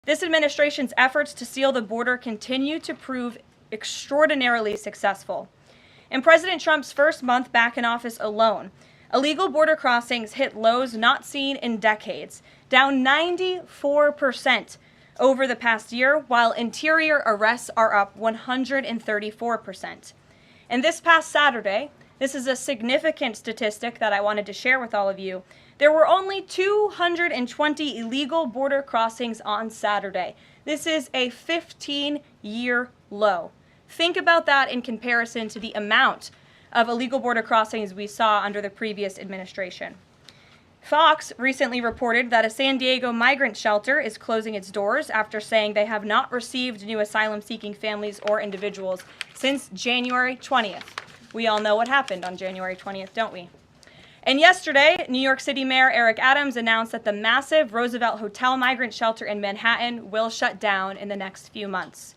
This administration's efforts to seal the border continue to prove extraordinarily successful. In President Trump's first month back in office alone, illegal border crossings hit lows not seen in decades, down 94% over the past year, while interior arrests are up 134%. And this past Saturday, this is a significant statistic that I wanted to share with all of you, there were only 220 illegal border crossings on Saturday. This is a 15-year low. Think about that in comparison to the amount of illegal border crossings we saw under the previous administration. Fox recently reported that a San Diego migrant shelter is closing its doors after saying they have not received new asylum-seeking families or individuals since January 20th. We all know what happened on January 20th, don't we? And yesterday, New York City Mayor Eric Adams announced that the massive Roosevelt Hotel migrant shelter in Manhattan will shut down in the next few months.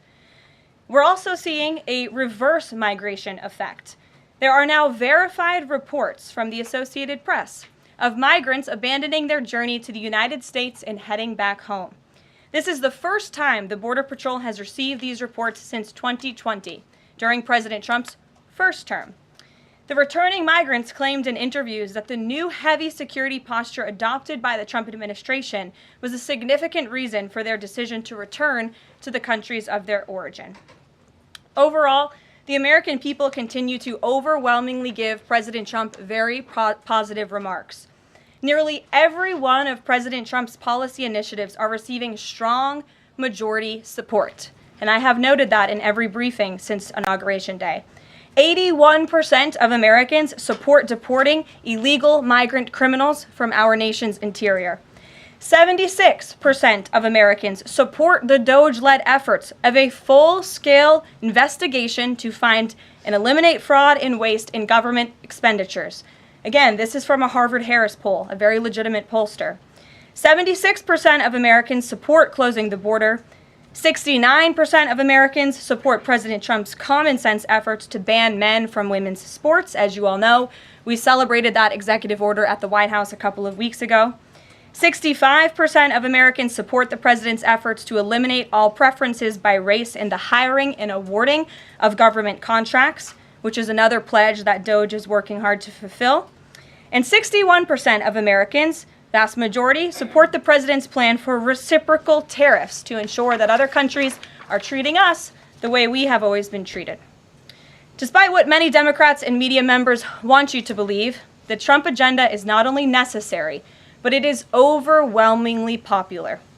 We're also seeing a reverse migration effect. There are now verified reports from the Associated Press of migrants abandoning their journey to the United States and heading back home. This is the first time the Border Patrol has received these reports since 2020, during President Trump's first term. The returning migrants claimed in interviews that the new heavy security posture adopted by the Trump administration was a significant reason for their decision to return to the countries of their origin. Overall, the American people continue to overwhelmingly give President Trump very positive remarks. Nearly every one of President Trump's policy initiatives are receiving strong majority support, and I have noted that in every briefing since Inauguration Day. 81% of Americans support deporting illegal migrant criminals from our nation's interior. 76% of Americans support the DOJ-led efforts of a full-scale investigation to find and eliminate fraud and waste in government expenditures. Again, this is from a Harvard-Harris poll, a very legitimate pollster. 76% of Americans support closing the border. 69% of Americans support President Trump's common-sense efforts to ban men from women's sports. As you all know, we celebrated that executive order at the White House a couple of weeks ago. 65% of Americans support the president's efforts to eliminate all preferences by race in the hiring and awarding of government contracts, which is another pledge that DOJ is working hard to fulfill. And 61% of Americans, vast majority, support the president's plan for reciprocal tariffs to ensure that other countries are treating us the way we have always been treated. Despite what many Democrats and media members want you to believe, the Trump agenda is not only necessary, but it is overwhelmingly popular.